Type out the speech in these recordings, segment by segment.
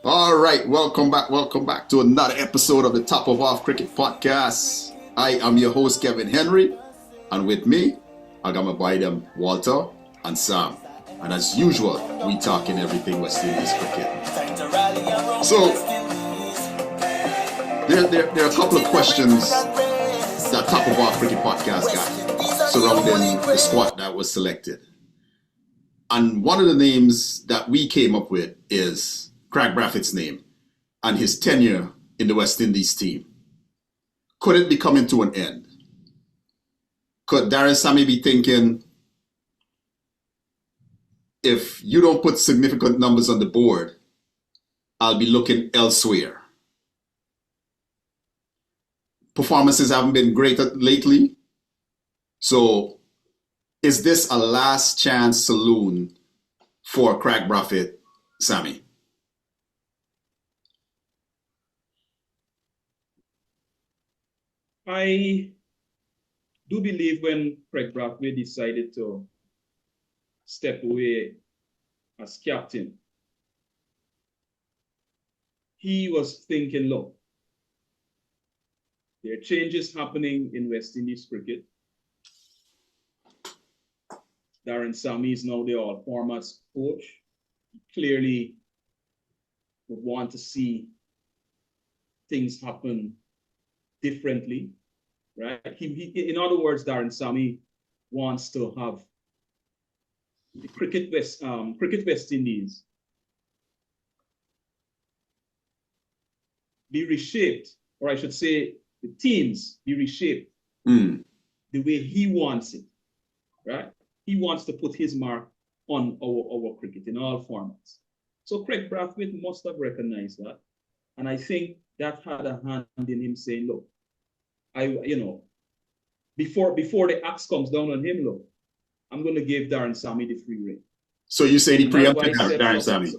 All right, welcome back to another episode of the Top of Off Cricket Podcast. I am your host, Kevin Henry, and with me, I got my boy them, Walter and Sam. And as usual, we talking everything West Indies cricket. So, there are a couple of questions that Top of Off Cricket Podcast got surrounding the squad that was selected. And one of the names that we came up with is Kraigg Brathwaite's name and his tenure in the West Indies team. Could it be coming to an end? Could Darren Sammy be thinking, if you don't put significant numbers on the board, I'll be looking elsewhere? Performances haven't been great lately. So is this a last chance saloon for Kraigg Brathwaite, Sammy? I do believe when Kraigg Brathwaite decided to step away as captain, he was thinking, look, there are changes happening in West Indies cricket. Darren Sammy is now the all formats coach. He clearly would want to see things happen differently, right? In other words, Darren Sammy wants to have the Cricket West Indies be reshaped, or I should say, the teams be reshaped the way he wants it, right? He wants to put his mark on our cricket in all formats. So Kraigg Brathwaite must have recognized that, and I think that had a hand in him saying, look, before the axe comes down on him, look, I'm going to give Darren Sammy the free rein. So you say he preempted Darren Sammy?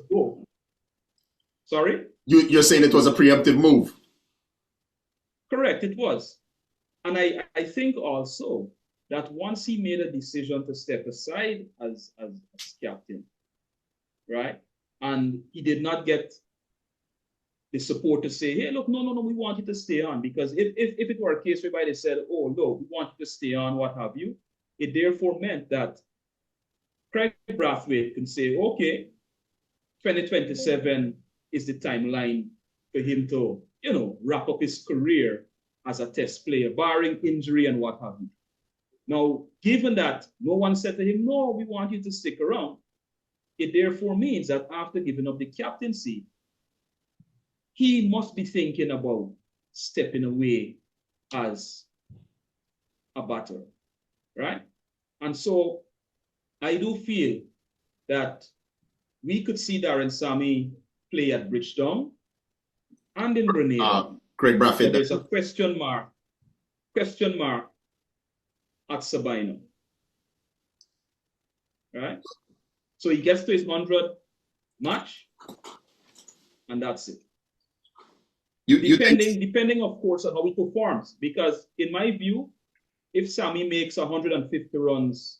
Sorry? You're saying it was a preemptive move? Correct, it was. And I think also that once he made a decision to step aside as captain, right, and he did not get the support to say, hey, look, no, we want you to stay on. Because if it were a case whereby they said, oh, no, we want you to stay on, what have you, it therefore meant that Kraigg Brathwaite can say, okay, 2027 is the timeline for him to, wrap up his career as a test player, barring injury and what have you. Now, given that no one said to him, no, we want you to stick around, it therefore means that after giving up the captaincy, he must be thinking about stepping away as a batter, right? And so I do feel that we could see Darren Sammy play at Bridgetown and in Grenada. Kraigg Brathwaite. There's a question mark at Sabino, right? So he gets to his 100 match, and that's it. Depending, of course, on how he performs. Because in my view, if Sammy makes 150 runs,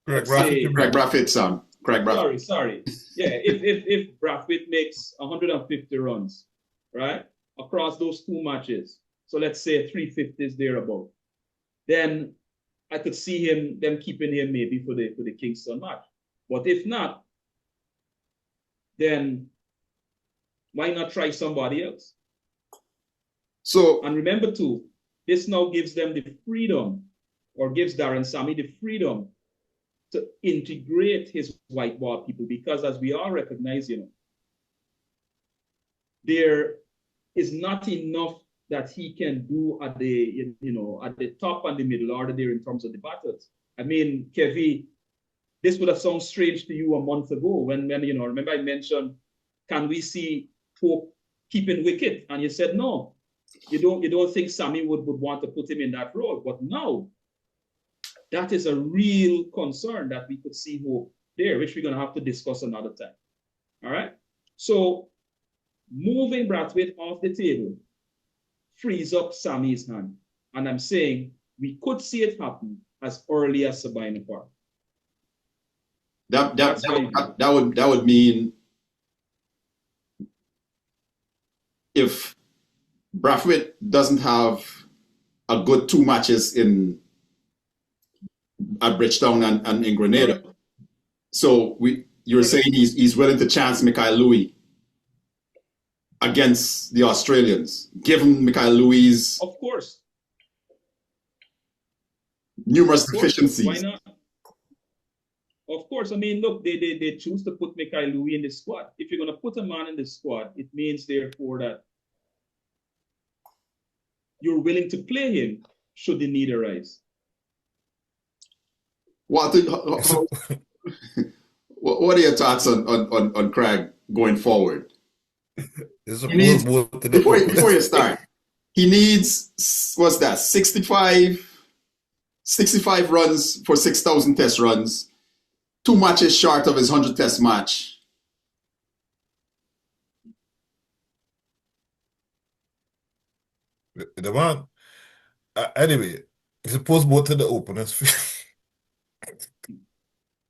Kraigg Brathwaite, Sam. Kraigg Brathwaite. Sorry. Yeah, if Brathwaite makes 150 runs, right, across those two matches, so let's say 350 is thereabout, then I could see them keeping him maybe for the Kingston match. But if not, then why not try somebody else? So, and remember too, this now gives them the freedom, or gives Darren Sammy the freedom to integrate his white ball people, because as we all recognize, there is not enough that he can do at the top and the middle order there in terms of the batters. I mean, Kevi, this would have sounded strange to you a month ago when remember I mentioned, can we see Pope keeping wicket? And you said no. You don't think Sammy would want to put him in that role. But now, that is a real concern that we could see Hope there, which we're going to have to discuss another time. All right? So, moving Brathwaite off the table frees up Sammy's hand. And I'm saying we could see it happen as early as Sabina Park. That would mean if Brathwaite doesn't have a good 2 matches at Bridgetown and in Grenada, Correct. so you're saying he's willing to chance Mikhail Louis against the Australians, given Mikhail Louis' Of course. numerous Of course. Why deficiencies. not? Of course. I mean, look, they choose to put Mikhail Louis in the squad. If you're going to put a man in the squad, it means, therefore, that you're willing to play him should the need arise. What are your thoughts on Kraigg going forward? He needs, before you start, he needs, what's that, 65 runs for 6,000 test runs, 2 matches short of his 100 test match. The man, anyway, suppose both of the openers.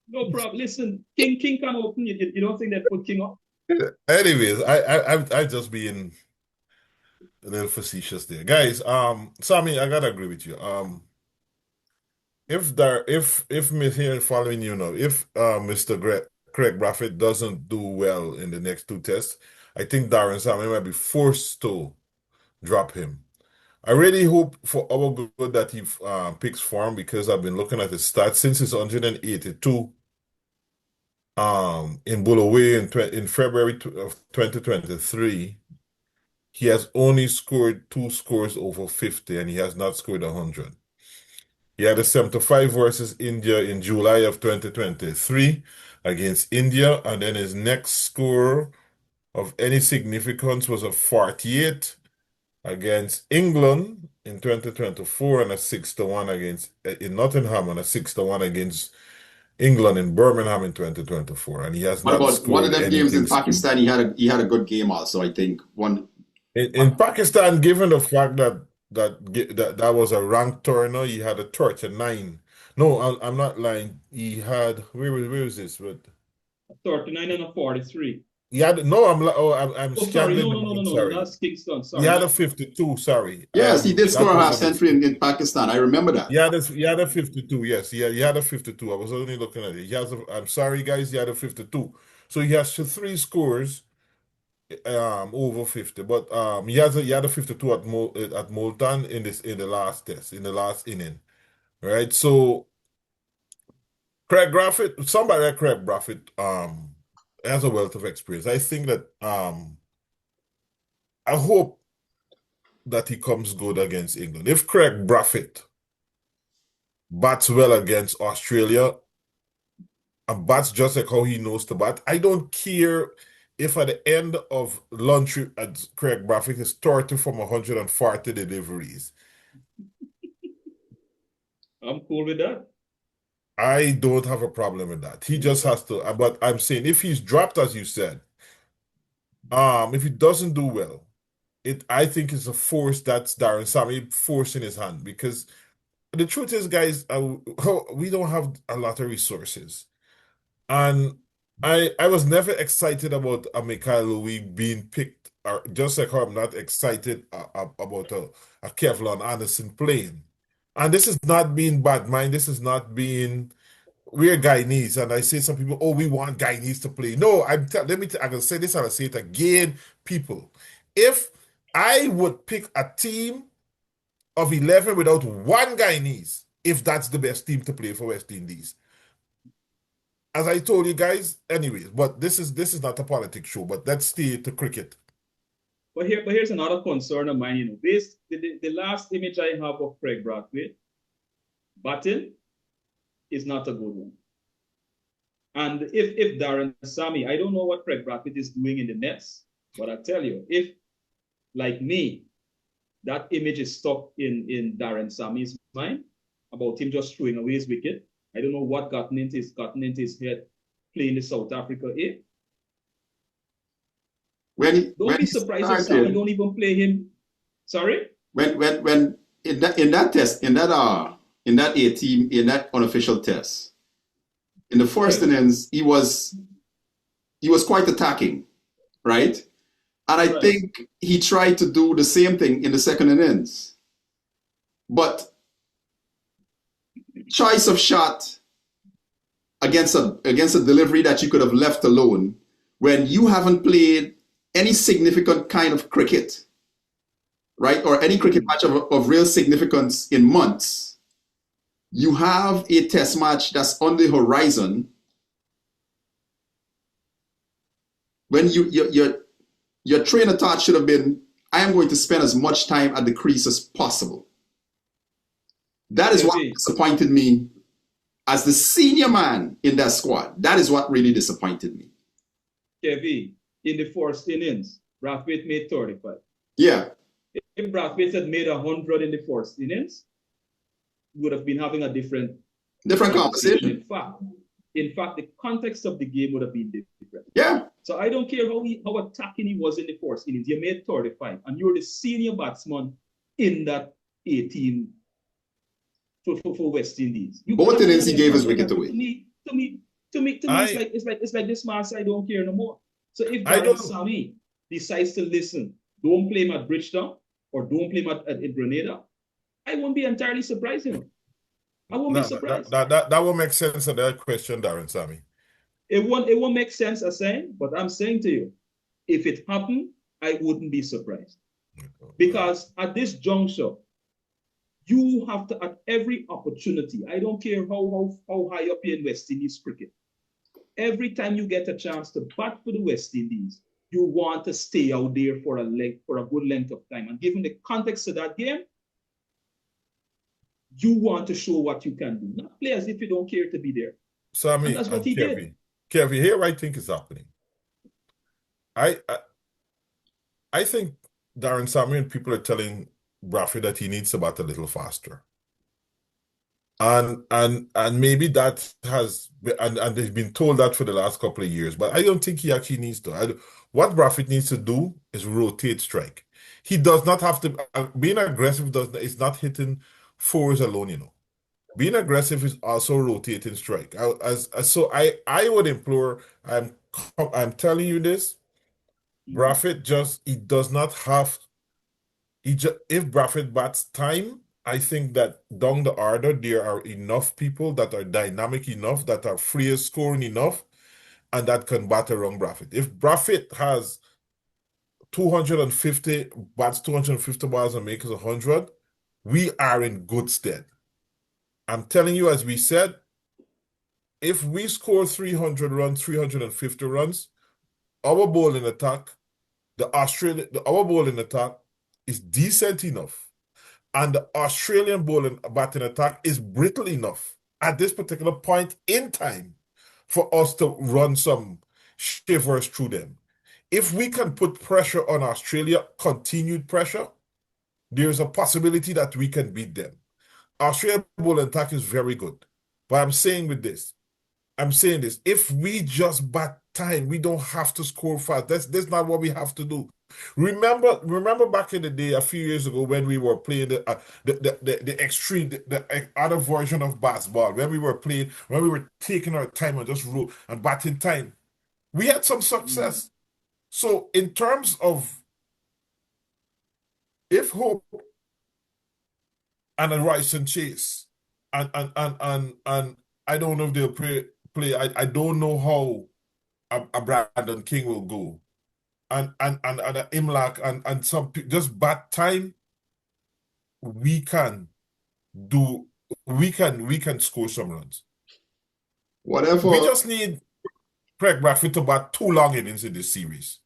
No problem. Listen, King can open. You don't think they put King up? Anyways, I just being a little facetious there, guys. Sammy, I gotta agree with you. If Miss here following you now, if Mr. Kraigg Brathwaite doesn't do well in the next 2 tests, I think Darren Sammy might be forced to drop him. I really hope for our good that he picks form, because I've been looking at his stats since his 182 in Bulawayo in February of 2023. He has only scored 2 scores over 50, and he has not scored 100. He had a 75 versus India in July of 2023 against India, and then his next score of any significance was a 48 against England in 2024, and a 6-1 against in Nottingham, and a 6-1 against England in Birmingham in 2024, and he has What not about one of scored them games in anything. Pakistan? He had a good game also. I think one In Pakistan, given the fact that was a ranked tournament, he had a 39. No, I'm not lying. He had where was this? But 39 and a 43. he had no. I'm Oh, sorry. scandling. No. That's Kingston. Sorry. He had a 52. Sorry. Yes, he did That score a was half a century in Pakistan. I remember that. He had a 52. Yes, he had a 52. I was only looking at it. I'm sorry, guys. He had a 52. So he has 3 scores over 50, but he had a 52 at Moulton in the last test, in the last inning, right? So somebody like Kraigg Brathwaite has a wealth of experience. I think that I hope that he comes good against England. If Kraigg Brathwaite bats well against Australia and bats just like how he knows to bat, I don't care if at the end of lunch at Kraigg Brathwaite is 30 from 140 deliveries. I'm cool with that. I don't have a problem with that. He just has to, but I'm saying if he's dropped, as you said, if he doesn't do well, I think it's a force that's Darren Sammy forcing his hand, because the truth is, guys, we don't have a lot of resources. And I was never excited about a Mikhail Louis being picked, or just like how I'm not excited about a Kevlon Anderson playing. And this is not being bad mind. This is not being we're Guyanese, and I say some people, oh, we want Guyanese to play. No, I'm can say this and I say it again, people. If I would pick a team of 11 without one Guyanese, if that's the best team to play for West Indies. As I told you guys, anyways, but this is not a politics show, but let's stay to cricket. But here's another concern of mine, the last image I have of Kraigg Brathwaite batting is not a good one. And if Darren Sammy, I don't know what Kraigg Brathwaite is doing in the nets, but I tell you, if, like me, that image is stuck in Darren Sammy's mind about him just throwing away his wicket, I don't know what gotten into his head playing the South Africa A. Don't be surprised if Sammy don't even play him. Sorry? When in that test, in that A team, in that unofficial test, in the first innings, he was quite attacking, right? And I Right. think he tried to do the same thing in the second innings. But choice of shot against a delivery that you could have left alone when you haven't played any significant kind of cricket, right? Or any cricket match of real significance in months. You have a test match that's on the horizon. When your train of thought should have been, I am going to spend as much time at the crease as possible. That is what disappointed me as the senior man in that squad. That is what really disappointed me. Kevin, in the first innings, Brathwaite made 35. Yeah. If Brathwaite had made 100 in the first innings, we would have been having a different conversation. In fact, the context of the game would have been different. Yeah. So I don't care how attacking he was in the first innings. You made 35, and you're the senior batsman in that 18 for West Indies. Both innings he gave his wicket away. To me, it's like this man I don't care no more. So if Darren Sammy decides to listen, don't play him at Bridgetown or don't play him at Grenada, I won't be entirely surprised, you know. I won't be surprised. That won't make sense of that question, Darren Sammy. It won't make sense as saying, but I'm saying to you, if it happened, I wouldn't be surprised. Because at this juncture, you have to, at every opportunity, I don't care how high up you're in West Indies cricket, every time you get a chance to bat for the West Indies, you want to stay out there for a good length of time. And given the context of that game, you want to show what you can do. Not play as if you don't care to be there. Sammy, and that's what he did. Kevin, here I think is happening. I think Darren Sammy and people are telling Brathwaite that he needs to bat a little faster. And maybe that has and they've been told that for the last couple of years, but I don't think he actually needs to. What Brathwaite needs to do is rotate strike. He does not have to being aggressive is not hitting fours alone, you know. Being aggressive is also rotating strike. So I would implore, I'm telling you this, Brathwaite he does not have if Brathwaite bats time, I think that down the order, there are enough people that are dynamic enough, that are free scoring enough, and that can bat around Brathwaite. If Brathwaite has 250 balls and makes 100, we are in good stead. I'm telling you, as we said, if we score 300 runs, 350 runs, our bowling attack, our bowling attack is decent enough. And the Australian bowling batting attack is brittle enough at this particular point in time for us to run some shivers through them. If we can put pressure on Australia, continued pressure, there's a possibility that we can beat them. Australian bowling attack is very good. But I'm saying this, if we just bat time, we don't have to score fast. That's not what we have to do. Remember back in the day, a few years ago, when we were playing the other version of basketball, when we were taking our time and just roll and batting time, we had some success. So in terms of if Hope and a Rice and Chase and I don't know if they'll play. I don't know how a Brandon King will go. And Imlak and some just bat time, we can score some runs. Whatever. We just need Kraigg Brathwaite to bat 2 long innings in this series.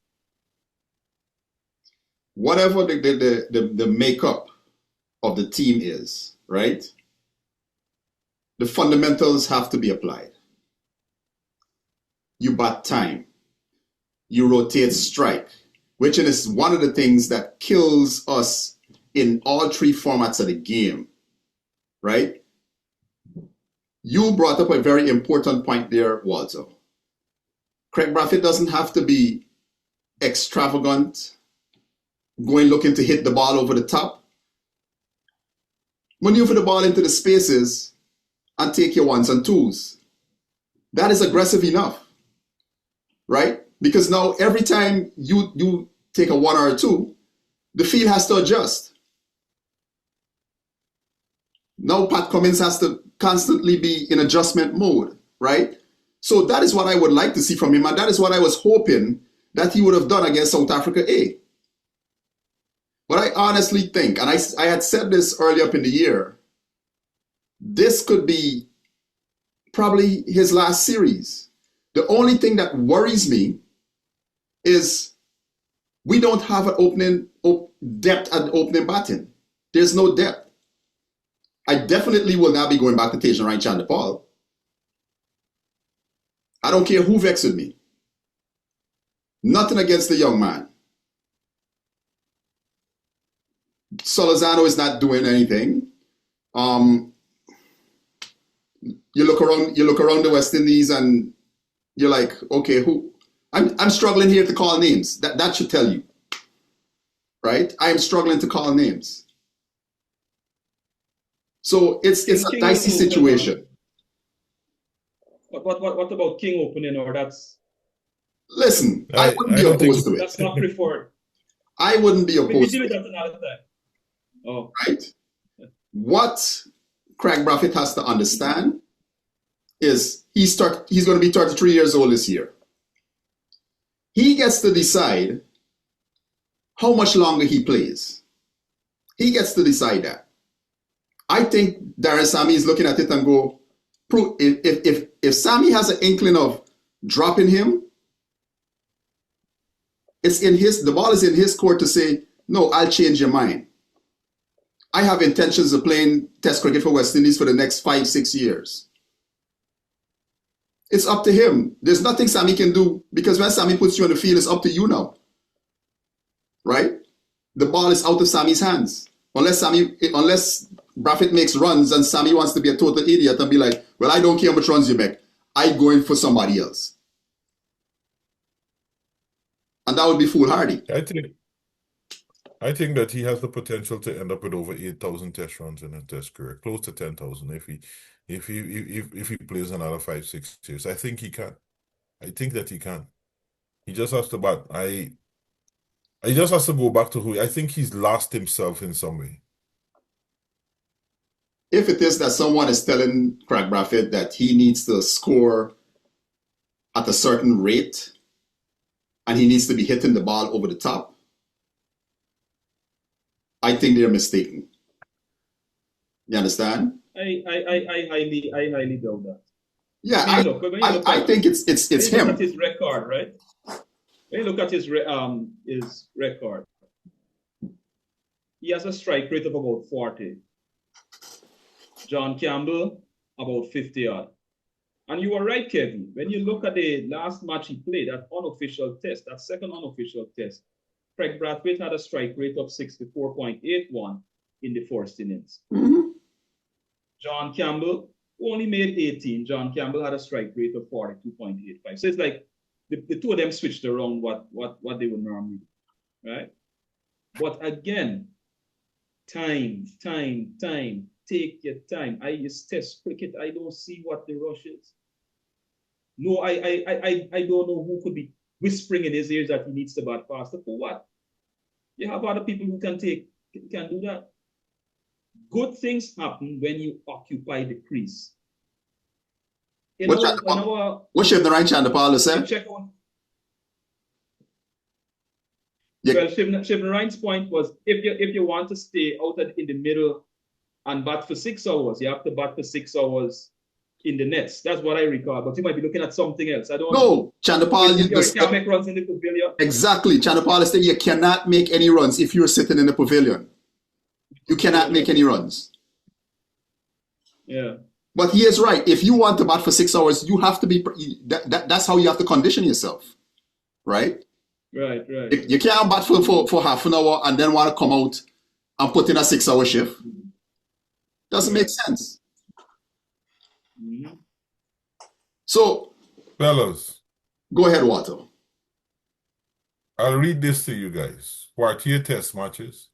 Whatever the makeup of the team is, right? The fundamentals have to be applied. You bat time. You rotate strike, which is one of the things that kills us in all 3 formats of the game, right? You brought up a very important point there, Walter. Kraigg Brathwaite doesn't have to be extravagant, going looking to hit the ball over the top. Maneuver the ball into the spaces and take your 1s and 2s. That is aggressive enough, right? Because now every time you take a 1 or a 2, the field has to adjust. Now Pat Cummins has to constantly be in adjustment mode, right? So that is what I would like to see from him, and that is what I was hoping that he would have done against South Africa A. But I honestly think, and I had said this early up in the year, this could be probably his last series. The only thing that worries me is we don't have an opening depth at opening batting. There's no depth. I definitely will not be going back to Tejan Chandapal. I don't care who vexed me. Nothing against the young man. Solozano is not doing anything. You look around the West Indies and you're like, okay, who? I'm struggling here to call names. That should tell you, right? I am struggling to call names. So it's a dicey situation. What about King opening, or that's? Listen, I wouldn't be opposed to it. That's not preferred. I wouldn't be opposed to it. We do that another time. Oh. Right. What Kraigg Brathwaite has to understand is he's going to be 33 years old this year. He gets to decide how much longer he plays. He gets to decide that. I think Darren Sammy is looking at it and go, if Sammy has an inkling of dropping him, the ball is in his court to say, no, I'll change your mind. I have intentions of playing Test cricket for West Indies for the next 5-6 years. It's up to him. There's nothing Sammy can do, because when Sammy puts you on the field, it's up to you now. Right? The ball is out of Sammy's hands. Unless Brathwaite makes runs and Sammy wants to be a total idiot and be like, well, I don't care how much runs you make. I'm going for somebody else. And that would be foolhardy. I think that he has the potential to end up with over 8,000 test runs in a test career, close to 10,000 if he plays another 5-6 years. I think he can. I think that he can. He just has to bat. He just has to go back to who I think he's lost himself in some way. If it is that someone is telling Kraigg Brathwaite that he needs to score at a certain rate and he needs to be hitting the ball over the top, I think they're mistaken. You understand? I highly doubt that. Yeah, I think it's him. Look at his record, right? When you look at his record, he has a strike rate of about 40. John Campbell, about 50 odd. And you were right, Kevin. When you look at the last match he played, that unofficial test, that second unofficial test, Kraigg Brathwaite had a strike rate of 64.81 in the first innings. Mm-hmm. John Campbell only made 18. John Campbell had a strike rate of 42.85. So it's like the two of them switched around what they would normally do, right? But again, time. Take your time. I use test cricket. I don't see what the rush is. No, I don't know who could be whispering in his ears that he needs to bat faster. For what? You have other people who can do that. Good things happen when you occupy the crease. What should the right Chandapal said? Well, Shivan Ryan's point was if you want to stay out in the middle and bat for 6 hours, you have to bat for 6 hours in the nets. That's what I recall. But you might be looking at something else. I don't know. No, Chandapal, you can't make runs in the pavilion. Exactly. Chandapal is saying you cannot make any runs if you're sitting in the pavilion. You cannot make any runs. Yeah. But he is right. If you want to bat for 6 hours, you have to be. That's how you have to condition yourself, right? Right. You can't bat for half an hour and then want to come out and put in a 6-hour shift. Doesn't make sense. Mm-hmm. So, fellas, go ahead, Walter. I'll read this to you guys. Quartier test matches,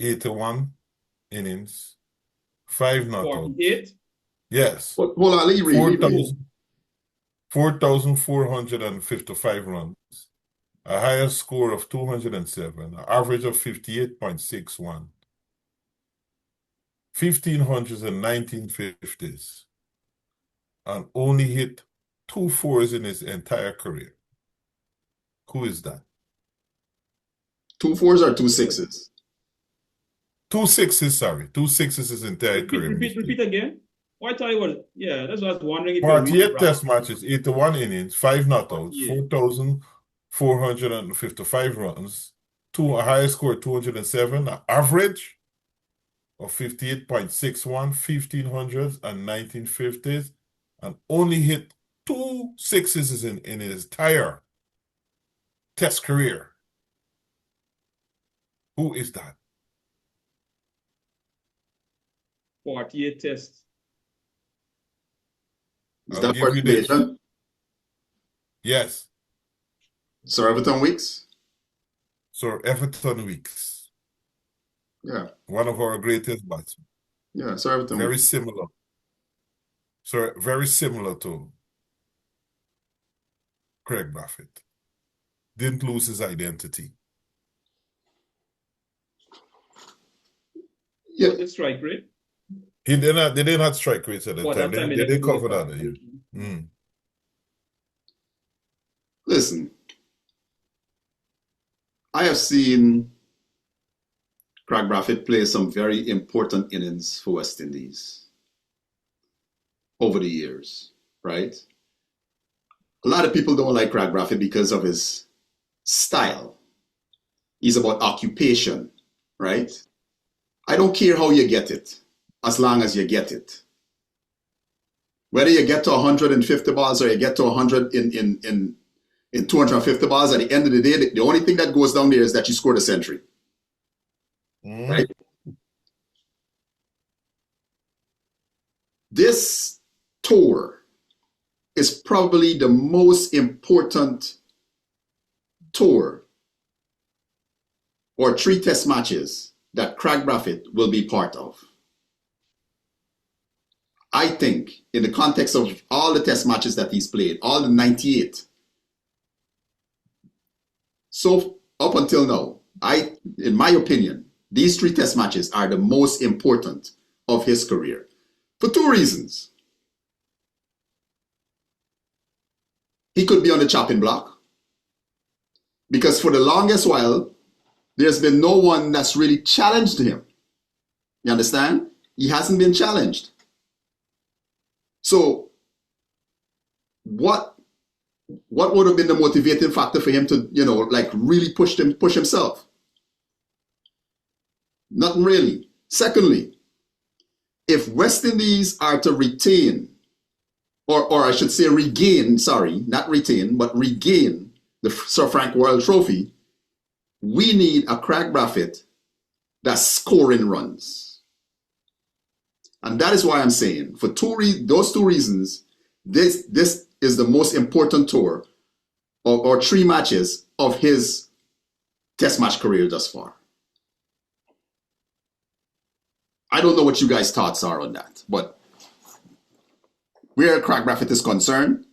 81 innings, 5 knockouts. 48? Yes. Hold on, read. 4,455 runs, a higher score of 207, an average of 58.61, 1500s and 1950s, and only hit 2 4s in his entire career. Who is that? 2 4s or 2 6s? 2 6s, sorry. 2 6s his entire career. Repeat again. Why thought it was, yeah, that's what I was wondering if you're 48 test matches, 81 innings, 5 knockouts, 48. 4,455 runs, a higher score 207, an average of 58.61, 1500s and 1950s, and only hit 2 6s in his entire test career. Who is that? 48 tests. Is I'll that give you this. Nation? Yes. Sir Everton Weeks? Sir Everton Weeks. Yeah. One of our greatest batsmen. Yeah, Sir Everton Very Weeks. similar. So very similar to Kraigg Brathwaite. Didn't lose his identity. Yeah. What's the strike rate? They didn't have strike rates at the time. That time They did cover that. Yeah. Listen, I have seen Kraigg Brathwaite play some very important innings for West Indies over the years, right? A lot of people don't like Kraigg Brathwaite because of his style. He's about occupation, right? I don't care how you get it, as long as you get it. Whether you get to 150 balls or you get to 100 in 250 balls, at the end of the day, the only thing that goes down there is that you scored a century. Right? This tour is probably the most important tour or 3 test matches that Kraigg Brathwaite will be part of. I think in the context of all the test matches that he's played, all the 98, so up until now, in my opinion, these 3 test matches are the most important of his career for 2 reasons. He could be on the chopping block because for the longest while, there's been no one that's really challenged him. You understand? He hasn't been challenged. So what would have been the motivating factor for him to, really push himself? Nothing really. Secondly, if West Indies are to retain, or I should say regain, sorry, not retain, but regain the Sir Frank World Trophy, we need a Kraigg Brathwaite that's scoring runs. And that is why I'm saying, for those 2 reasons, this is the most important tour or 3 matches of his test match career thus far. I don't know what you guys' thoughts are on that, but where Kraigg Brathwaite is concerned,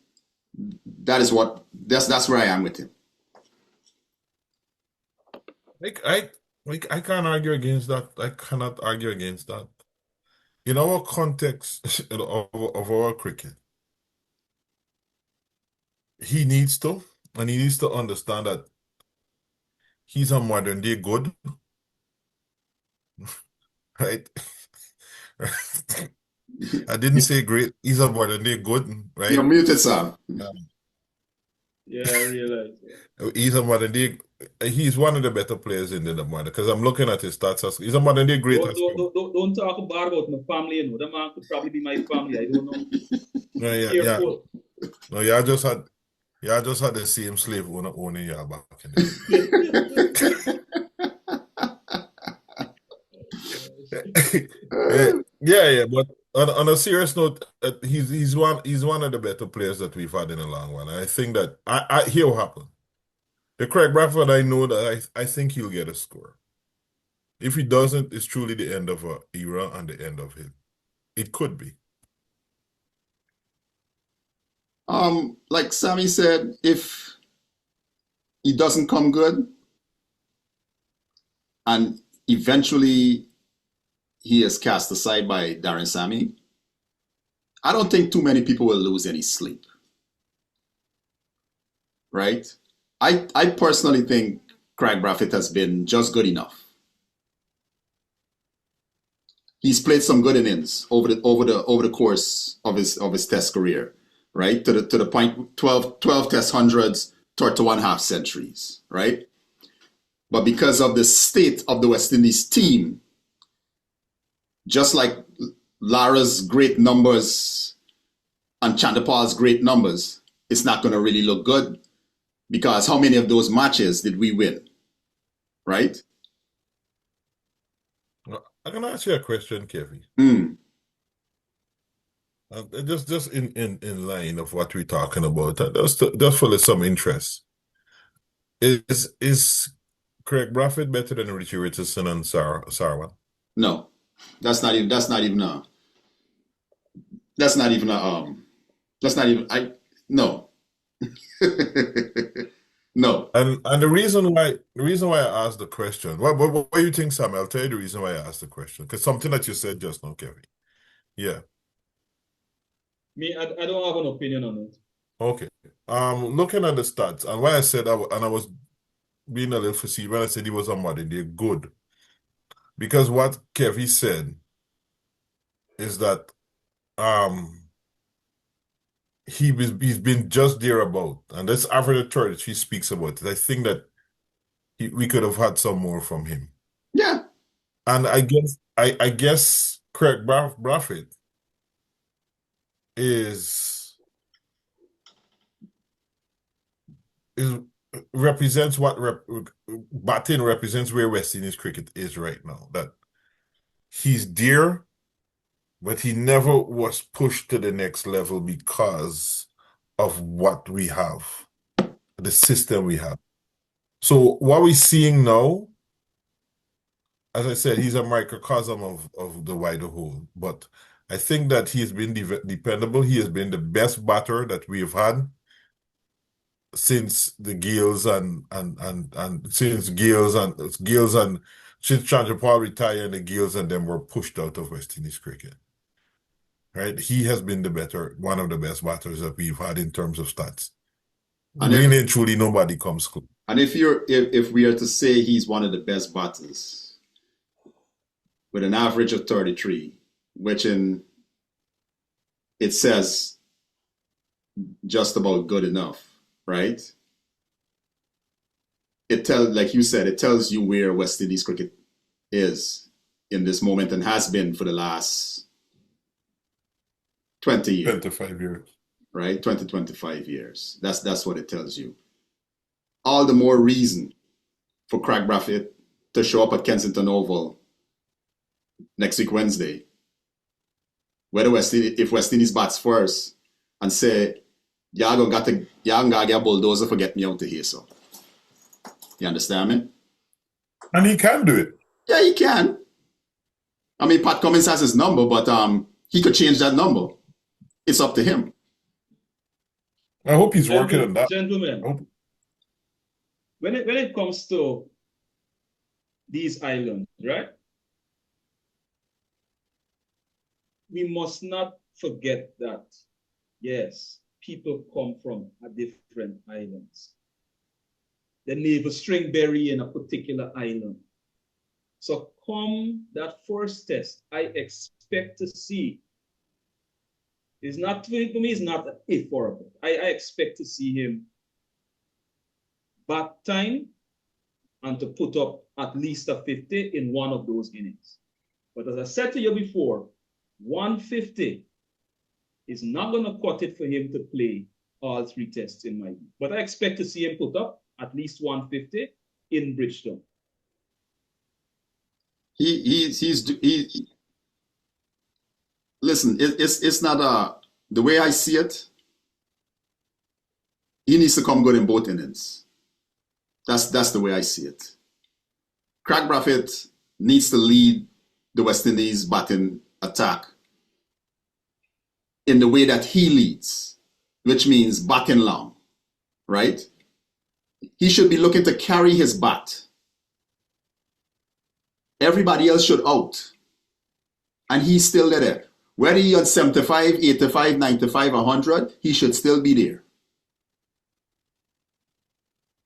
that's where I am with him. I can't argue against that. I cannot argue against that. In our context of our cricket, he needs to understand that he's a modern day good, right? I didn't say great. He's a modern day good, right? You're muted, Sam. Yeah, I realize. He's a modern day. He's one of the better players in the modern, because I'm looking at his stats. He's a modern day great. Don't talk bad about my family. You know, that man could probably be my family. I don't know. Yeah. No, y'all just had the same slave owning y'all back in the day. Yeah. But on a serious note, he's one of the better players that we've had in a long while. I think that I hear what happened. The Kraigg Brathwaite, I know that I think he'll get a score. If he doesn't, it's truly the end of an era and the end of him. It could be. Like Sammy said, if he doesn't come good, and eventually he is cast aside by Darren Sammy, I don't think too many people will lose any sleep. Right? I personally think Kraigg Brathwaite has been just good enough. He's played some good innings over the course of his Test career, right? To the point 12 Test hundreds, 31 half centuries, right? But because of the state of the West Indies team, just like Lara's great numbers and Chandapal's great numbers, it's not going to really look good, because how many of those matches did we win, right? I'm gonna ask you a question, Kevin. Just in line of what we're talking about, just for some interest. Is Kraigg Brathwaite better than Richie Richardson and Sarwan? No, that's not even no. No. And the reason why I asked the question, what do you think, Sam? I'll tell you the reason why I asked the question, because something that you said just now, Kevin. Yeah. Me, I don't have an opinion on it. Okay. Looking at the stats, and why I said I was being a little facetious when I said he was a modern day good, because what Kevin said is that he's been just thereabout, and that's average of 30 he speaks about it. I think that we could have had some more from him. Yeah. And I guess Kraigg Brathwaite represents what batting represents where West Indies cricket is right now. That he's there, but he never was pushed to the next level because of what we have, the system we have. So what we're seeing now, as I said, he's a microcosm of the wider whole. But I think that he has been dependable. He has been the best batter that we've had since the Gales and since Chandrapal retired and the Gales and them were pushed out of West Indies cricket. Right? He has been one of the best batters that we've had in terms of stats. And really and truly nobody comes close. And if we are to say he's one of the best batters with an average of 33, which it says just about good enough, right? Like you said, it tells you where West Indies cricket is in this moment and has been for the last 20 years. 25 years. Right? 25 years. That's what it tells you. All the more reason for Kraigg Brathwaite to show up at Kensington Oval next week, Wednesday. If West Indies bats first and say, y'all gotta get a bulldozer for get me out of here, so. You understand me? And he can do it. Yeah, he can. I mean, Pat Cummins has his number, but he could change that number. It's up to him. I hope he's working on that. Gentlemen, when it comes to these islands, right? We must not forget that, yes, people come from a different islands. The navel string berry in a particular island. So come that first test, I expect to see. It's not, for me, it's not an if or a but. I expect to see him bat time and to put up at least a 50 in one of those innings. But as I said to you before, 150 is not going to cut it for him to play all three tests in my view. But I expect to see him put up at least 150 in Bridgetown. Listen, it's not the way I see it. He needs to come good in both innings. That's the way I see it. Kraigg Brathwaite needs to lead the West Indies batting attack in the way that he leads, which means batting long, right? He should be looking to carry his bat. Everybody else should out. And he's still there. Whether he on 75, 85, 95, 100, he should still be there.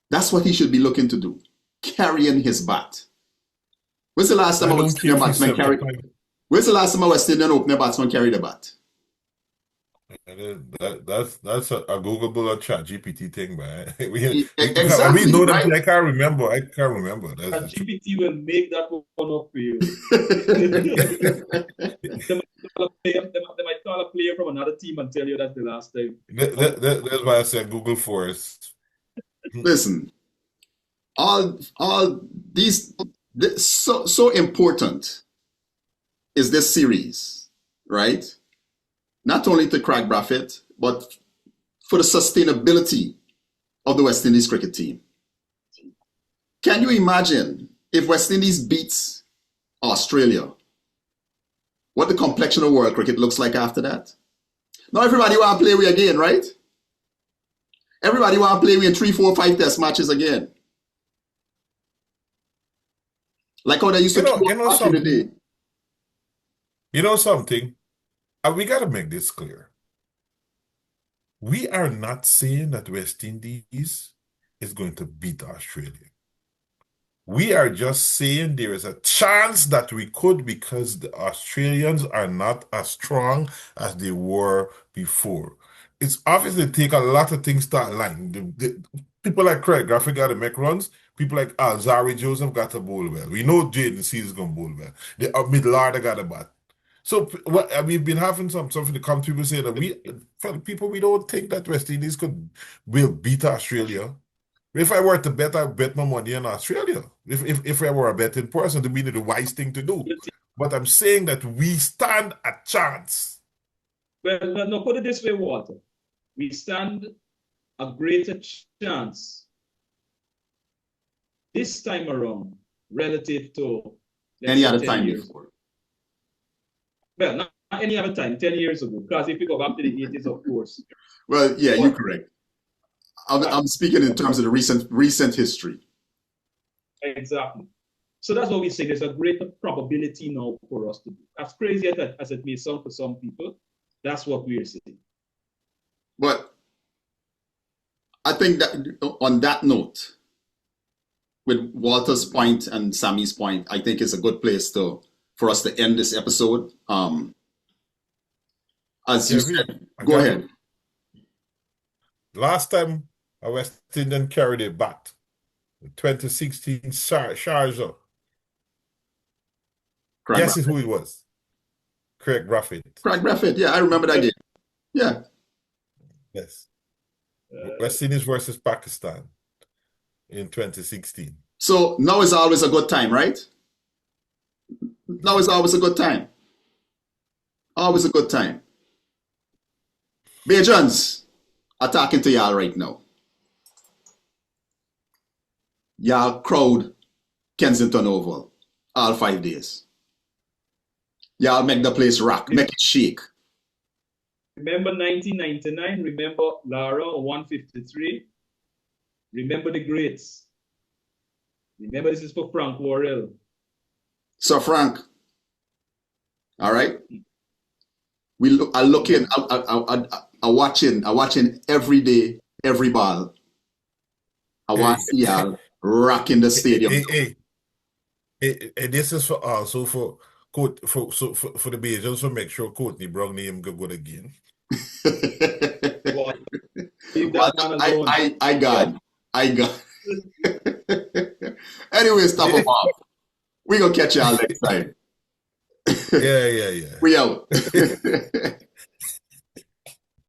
That's what he should be looking to do. Carrying his bat. When's the last time a West Indian batsman carried? When's the last time a West Indian opener batsman carried a bat? That's a Googleable or Chat GPT thing, man. Exactly, we know that. right? I can't remember. GPT will make that one up for you. They might call a player from another team and tell you that's the last time. That's why I said Google for us. Listen, all these so important is this series, right? Not only to Kraigg Brathwaite, but for the sustainability of the West Indies cricket team. Can you imagine if West Indies beats Australia, what the complexion of world cricket looks like after that? Now everybody want to play with again, right? Everybody want to play with 3, 4, 5 test matches again. Like how they used to You know back in the day. You know something? We got to make this clear. We are not saying that West Indies is going to beat Australia. We are just saying there is a chance that we could, because the Australians are not as strong as they were before. It's obviously take a lot of things to align. People like Kraigg Brathwaite got to make runs. People like Alzari Joseph got to bowl well. We know Jaden Seals is going to bowl well. The middle order got to bat. So we've been having some stuff in the comments. People say that we don't think that West Indies will beat Australia. If I were to bet, I'd bet my money on Australia. If I were a betting person, to be the wise thing to do. But I'm saying that we stand a chance. Well, no, put it this way, Walter. We stand a greater chance this time around relative to Any other 10 time years. before. Well, not any other time, 10 years ago. Because if you go back to the 80s, of course. Well, yeah, you're correct. I'm speaking in terms of the recent history. Exactly. So that's what we say. There's a greater probability now for us to do. As crazy as it may sound for some people, that's what we're saying. But I think that on that note, with Walter's point and Sammy's point, I think it's a good place for us to end this episode. As you said, go ahead. Last time a West Indian carried a bat, 2016 Sharjah. Guess who it was? Kraigg Brathwaite. Kraigg Brathwaite, yeah, I remember that game. Yeah. Yes. West Indies versus Pakistan in 2016. So now is always a good time, right? Now is always a good time. Always a good time. Bajans, I'm talking to y'all right now. Y'all crowd Kensington Oval all 5 days. Y'all make the place rock, make it shake. Remember 1999? Remember Lara 153? Remember the greats. Remember, this is for Frank Worrell. So Frank, all right. I'm watching every day, every ball. I want to see y'all rocking the stadium. This is for also for the Bajans to make sure Courtney Brown name go good again. I got. Anyways, top of off. We gonna catch y'all next time. Yeah. We out.